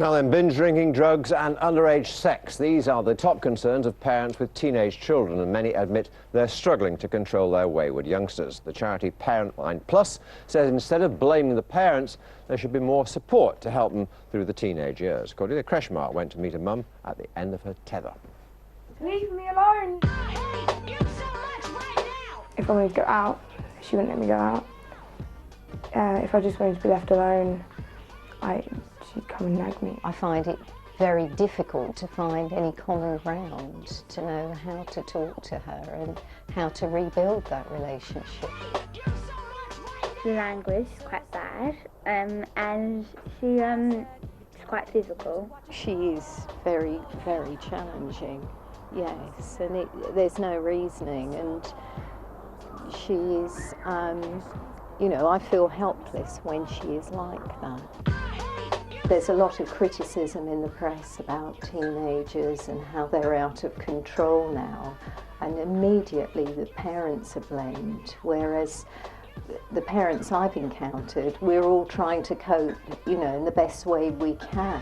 Now then, binge drinking, drugs and underage sex. These are the top concerns of parents with teenage children, and many admit they're struggling to control their wayward youngsters. The charity Parent Line Plus says instead of blaming the parents, there should be more support to help them through the teenage years. Cordelia Kreshmar went to meet a mum at the end of her tether. Leave me alone! If I wanted to go out, she wouldn't let me go out. If I just wanted to be left alone, she'd come and nag me. I find it very difficult to find any common ground, to know how to talk to her and how to rebuild that relationship. The language is quite bad, and she's quite physical. She is very, very challenging, yes, and there's no reasoning, and she is, you know, I feel helpless when she is like that. There's a lot of criticism in the press about teenagers and how they're out of control now, and immediately the parents are blamed, whereas the parents I've encountered, we're all trying to cope, you know, in the best way we can.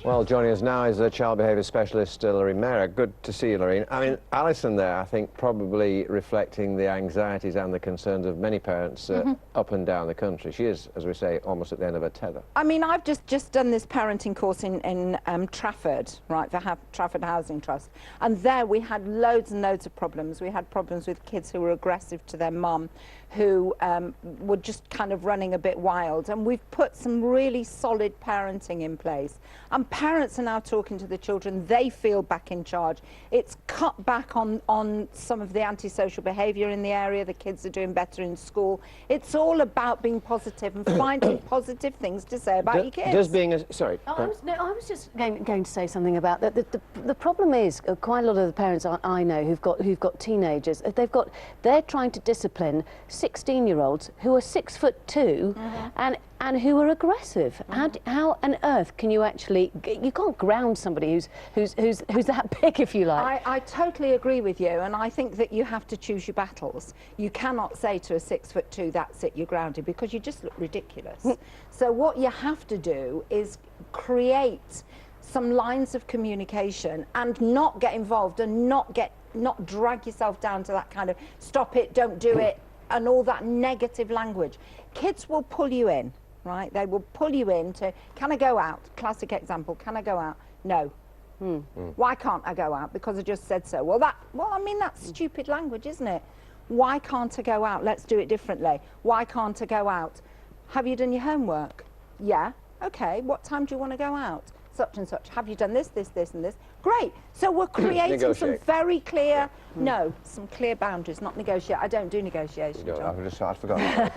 Well, joining us now is a child behaviour specialist, Lorraine Mera. Good to see you, Lorraine. I mean, Alison there, I think, probably reflecting the anxieties and the concerns of many parents up and down the country. She is, as we say, almost at the end of her tether. I mean, I've just done this parenting course in Trafford, right, the Trafford Housing Trust, and there we had loads and loads of problems. We had problems with kids who were aggressive to their mum, who were just kind of running a bit wild, and we've put some really solid parenting in place. And parents are now talking to the children. They feel back in charge. It's cut back on some of the antisocial behaviour in the area. The kids are doing better in school. It's all about being positive and finding positive things to say about your kids. Does being a... Sorry. I was just going to say something about that. The problem is quite a lot of the parents I know who've got teenagers. They're trying to discipline 16-year-olds who are 6'2" and who are aggressive. How on earth can you actually? You can't ground somebody who's that big, if you like. I totally agree with you, and I think that you have to choose your battles. You cannot say to a 6'2", that's it, you're grounded, because you just look ridiculous. So what you have to do is create some lines of communication and not get involved and not drag yourself down to that kind of stop it, don't do it, and all that negative language. Kids will pull you in, right? They will pull you in to, can I go out? Classic example, can I go out? No. Why can't I go out? Because I just said so. Well, I mean, that's stupid language, isn't it? Why can't I go out? Let's do it differently. Why can't I go out? Have you done your homework? Yeah. Okay. What time do you want to go out? Such and such. Have you done this, this, this, and this? Great. So we're creating some very clear, some clear boundaries, not negotiate. I don't do negotiation. I've forgotten.